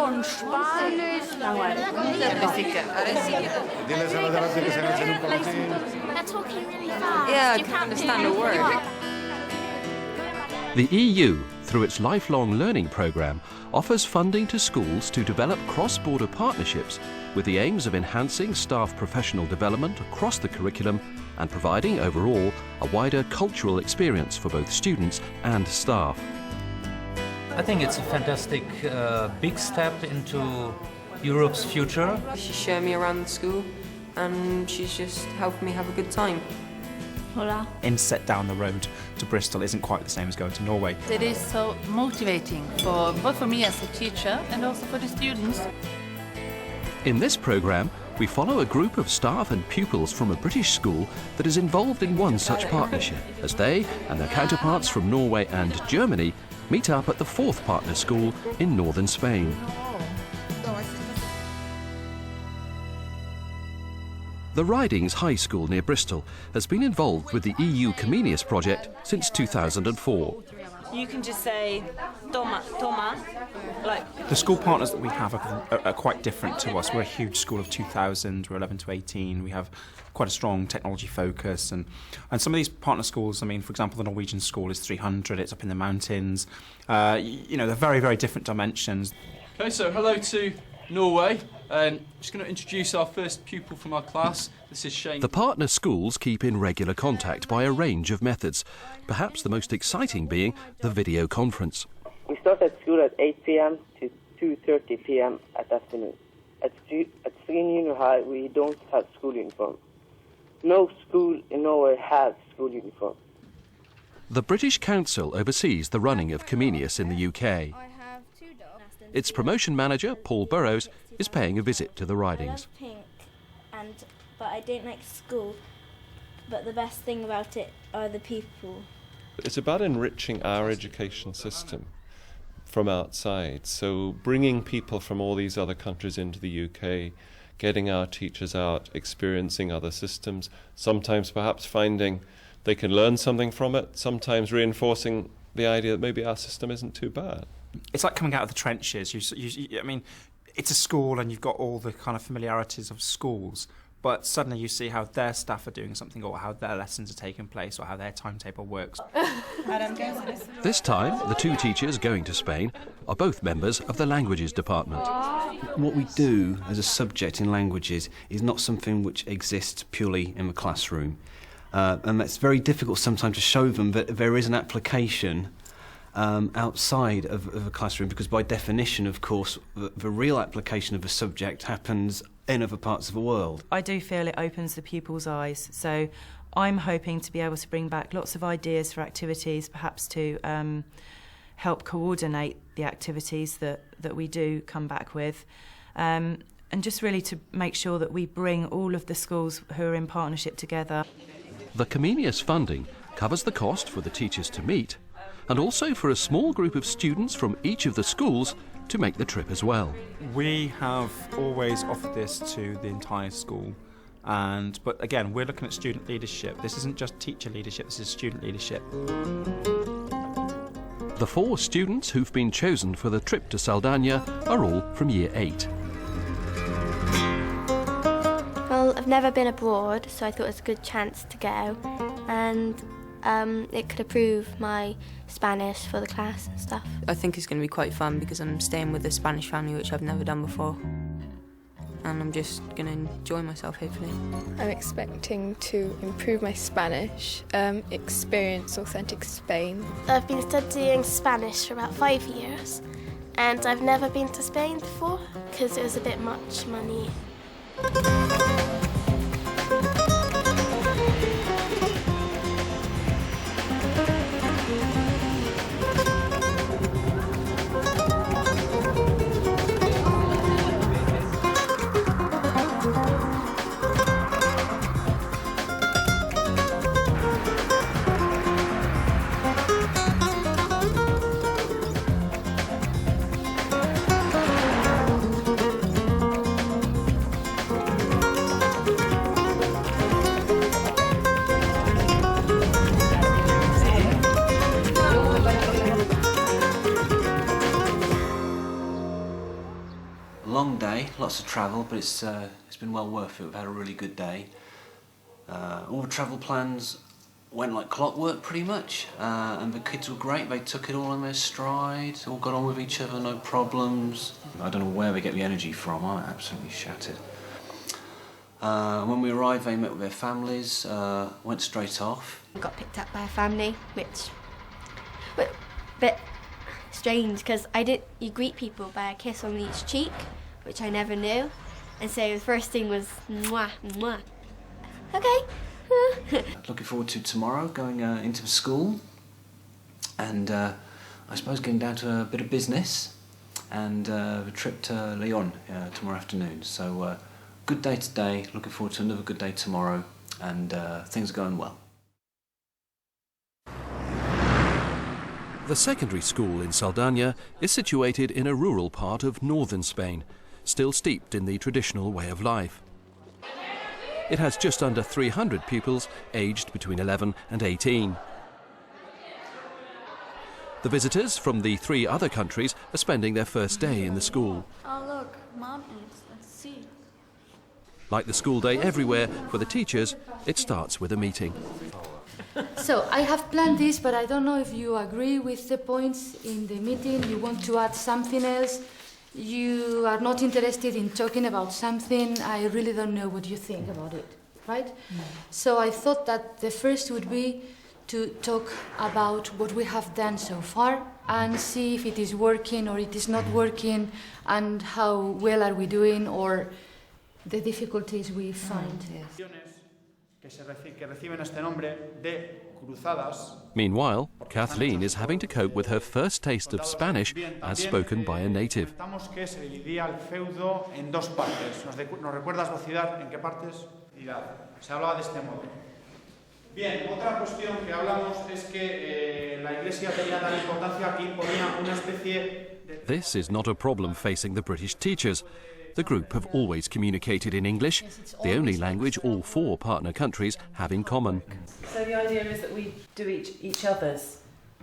con Spanisch. They're talking really fast. Yeah, I You can can't understand hear a word. them. The EU, through its lifelong learning programme, offers funding to schools to develop cross-border partnerships with the aims of enhancing staff professional development across the curriculum and providing overall a wider cultural experience for both students and staff. I think it's a fantastic big step into Europe's future. She's showing me around the school and she's just helping me have a good time. Hola. Inset down the road to Bristol isn't quite the same as going to Norway. It is so motivating both for me as a teacher and also for the students. In this programme, we follow a group of staff and pupils from a British school that is involved in one such partnership, as they and their counterparts from Norway and Germany meet up at the fourth partner school in northern Spain. The Ridings High School near Bristol has been involved with the EU Comenius project since 2004. You can just say toma, toma, like. The school partners that we have are quite different to us. We're a huge school of 2,000, we're 11 to 18, we have quite a strong technology focus, and some of these partner schools, I mean, for example, the Norwegian school is 300, it's up in the mountains. You know, they're very, very different dimensions. Okay, so hello to Norway. Just going to introduce our first pupil from our class. This is Shane. The partner schools keep in regular contact by a range of methods, perhaps the most exciting being the video conference. We start at school at 8 p.m. to 2:30 p.m. at afternoon. At Junior High, we don't have school uniform. No school in Norway has school uniform. The British Council oversees the running of Comenius in the UK. Its promotion manager, Paul Burrows, is paying a visit to the Ridings. I love pink, but I don't like school. But the best thing about it are the people. It's about enriching our education system from outside. So bringing people from all these other countries into the UK, getting our teachers out, experiencing other systems, sometimes perhaps finding they can learn something from it, sometimes reinforcing the idea that maybe our system isn't too bad. It's like coming out of the trenches. I mean, it's a school and you've got all the kind of familiarities of schools, but suddenly you see how their staff are doing something, or how their lessons are taking place, or how their timetable works. This time, the two teachers going to Spain are both members of the languages department. What we do as a subject in languages is not something which exists purely in the classroom. And that's very difficult sometimes to show them that there is an application outside of a classroom, because by definition, of course, the real application of a subject happens in other parts of the world. I do feel it opens the pupils' eyes, so I'm hoping to be able to bring back lots of ideas for activities, perhaps to help coordinate the activities that we do come back with, and just really to make sure that we bring all of the schools who are in partnership together. The Comenius funding covers the cost for the teachers to meet, and also for a small group of students from each of the schools to make the trip as well. We have always offered this to the entire school, but again, we're looking at student leadership. This isn't just teacher leadership, this is student leadership. The 4 students who've been chosen for the trip to Saldana are all from Year 8. Well, I've never been abroad, so I thought it was a good chance to go, and it could improve my Spanish for the class and stuff. I think it's going to be quite fun because I'm staying with a Spanish family, which I've never done before. And I'm just going to enjoy myself, hopefully. I'm expecting to improve my Spanish, experience authentic Spain. I've been studying Spanish for about 5 years, and I've never been to Spain before because it was a bit much money. lots of travel, but it's been well worth it. We've had a really good day. All the travel plans went like clockwork pretty much, and the kids were great. They took it all in their stride, all got on with each other, no problems. I don't know where they get the energy from. I'm absolutely shattered. When we arrived, they met with their families, went straight off. I got picked up by a family, which was a bit strange because you greet people by a kiss on each cheek, which I never knew. And so the first thing was mwah, mwah. Okay. Looking forward to tomorrow, going into school, and I suppose getting down to a bit of business, and the trip to Lyon tomorrow afternoon. So good day today, looking forward to another good day tomorrow, and things are going well. The secondary school in Saldana is situated in a rural part of northern Spain, still steeped in the traditional way of life. It has just under 300 pupils aged between 11 and 18. The visitors from the 3 other countries are spending their first day in the school. Oh look, mountains, let's see. Like the school day everywhere, for the teachers, it starts with a meeting. So I have planned this, but I don't know if you agree with the points in the meeting. You want to add something else. You are not interested in talking about something. I really don't know what you think about it, right? So I thought that the first would be to talk about what we have done so far and see if it is working or it is not working, and how well are we doing, or the difficulties we find. Meanwhile, Kathleen is having to cope with her first taste of Spanish as spoken by a native. Bien, otra cuestión que hablamos es que la Iglesia tenía tal importancia que imponía una especie de... This is not a problem facing the British teachers. The group have always communicated in English, the only language all 4 partner countries have in common. So the idea is that we do each other's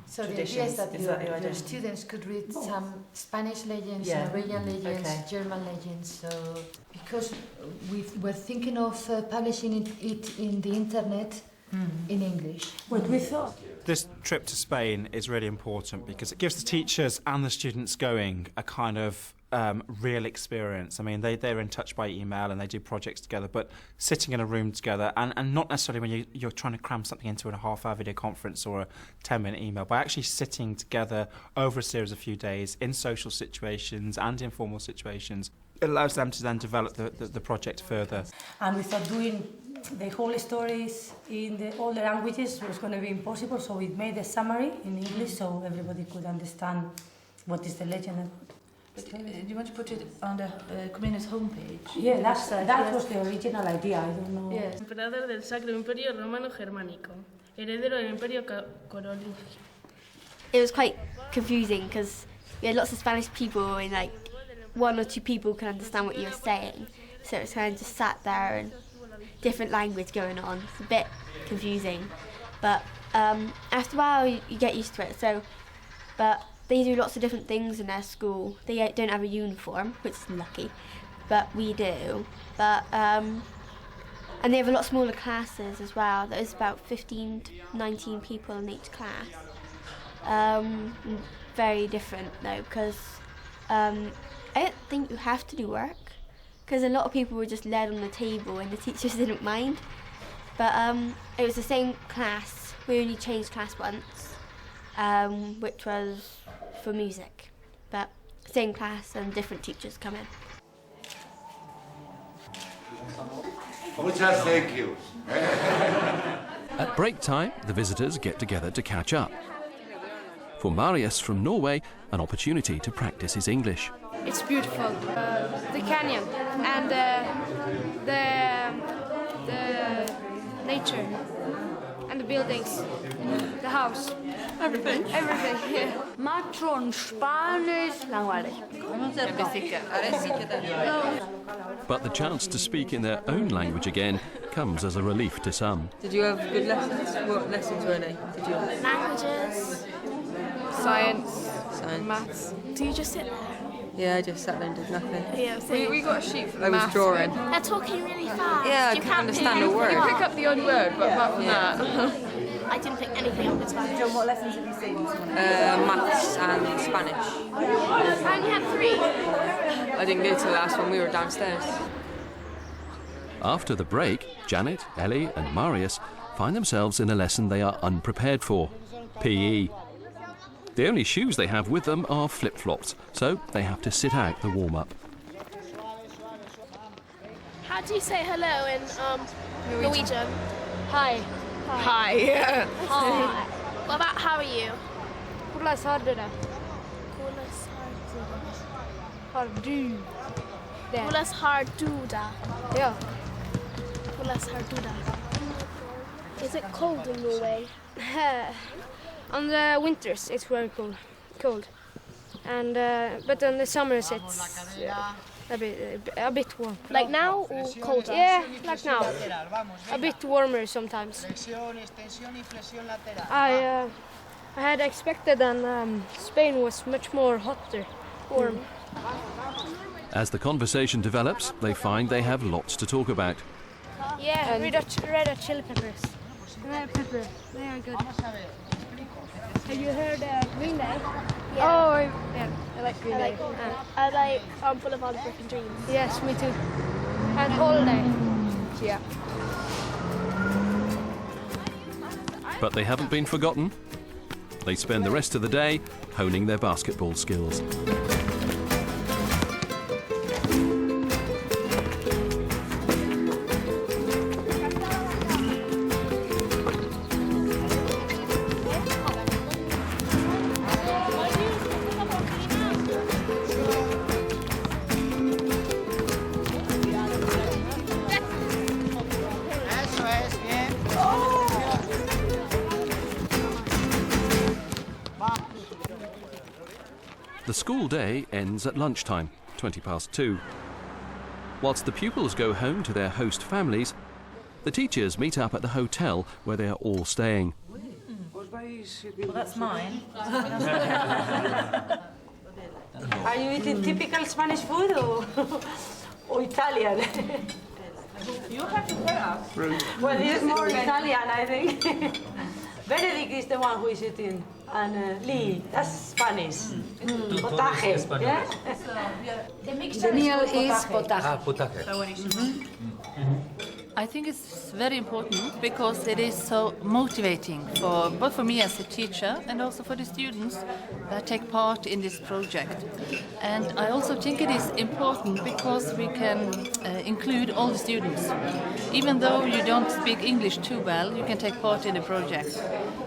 So traditions. the idea is that your students could read some Spanish legends, Norwegian legends, German legends. So because we're thinking of publishing it in the internet in English. What we thought. This trip to Spain is really important because it gives the teachers and the students going a kind of real experience. I mean, they're in touch by email and they do projects together, but sitting in a room together, and not necessarily when you're trying to cram something into a half-hour video conference or a 10-minute email, by actually sitting together over a series of few days in social situations and informal situations, it allows them to then develop the project further. And we thought doing the whole stories in all the languages was going to be impossible, so we made a summary in English so everybody could understand what is the legend. But do you want to put it on the Comenius homepage? Yeah, that was the original idea. I don't know. Yes. Emperador del Sacro Imperio Romano Germánico, heredero del Imperio Carolingio. It was quite confusing because we had lots of Spanish people and like 1 or 2 people could understand what you were saying. So it was kind of just sat there and different language going on. It's a bit confusing, but after a while you get used to it. So, but they do lots of different things in their school. They don't have a uniform, which is lucky, but we do. But and they have a lot smaller classes as well. There's about 15 to 19 people in each class. Very different though, because I don't think you have to do work, because a lot of people were just led on the table and the teachers didn't mind. But it was the same class. We only changed class once, which was for music, but same class and different teachers come in. Muchas thank you. At break time, the visitors get together to catch up. For Marius from Norway, an opportunity to practice his English. It's beautiful, the canyon and the nature and the buildings, the house. Everything, yeah. Macho en Spanish, langweilig. But the chance to speak in their own language again comes as a relief to some. Did you have good lessons? What lessons were they? Did you have? Languages, science, maths. Do you just sit there? Yeah, I just sat there and did nothing. Yeah, we got a sheet for the I was maths drawing. one. They're talking really fast. Yeah, I You couldn't can't understand a word. You pick up the odd word, but apart from that. I didn't pick anything up in Spanish. John, what lessons have you seen? Maths and Spanish. I only had 3. I didn't go to the last one, we were downstairs. After the break, Janet, Ellie and Marius find themselves in a lesson they are unprepared for, PE. The only shoes they have with them are flip-flops, so they have to sit out the warm-up. How do you say hello in Norwegian? Hi. Hi, yeah. Hi. What about how are you? Hvordan har du det? Har du det? Hvordan har du det? Ja. Hvordan har du det? Is it cold in Norway? On the winters it's very cold. And but on the summers it's a bit warm. Like now or colder? Yeah, like now. A bit warmer sometimes. I had expected that Spain was much more hotter, warm. As the conversation develops, they find they have lots to talk about. Yeah, red hot chili peppers. Red pepper, they are good. Have you heard Green Day? Yeah. Oh, yeah, I like Green Day. I like Full of Heartbreaking Dreams. Yes, me too. And Holiday. Yeah. But they haven't been forgotten. They spend the rest of the day honing their basketball skills. The school day ends at lunchtime, 2:20. Whilst the pupils go home to their host families, the teachers meet up at the hotel where they are all staying. Well, that's mine. Are you eating typical Spanish food or Italian? You have to tell us. Well, this is more Italian, I think. Benedict is the one who is eating, and Lee, that's Spanish. Potaje, yeah? The meal is potaje. Potaje. I think it's very important because it is so motivating for both for me as a teacher and also for the students that take part in this project. And I also think it is important because we can include all the students. Even though you don't speak English too well, you can take part in the project.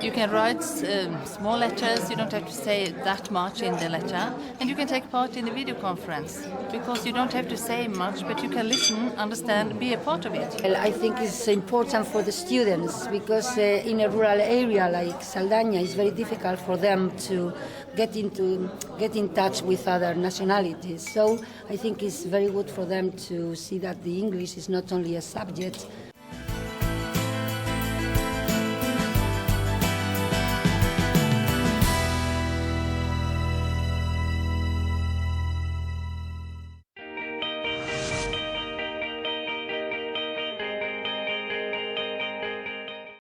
You can write small letters, you don't have to say that much in the letter, and you can take part in the video conference because you don't have to say much, but you can listen, understand, be a part of it. I think it's important for the students because in a rural area like Saldaña, it's very difficult for them to get in touch with other nationalities. So I think it's very good for them to see that the English is not only a subject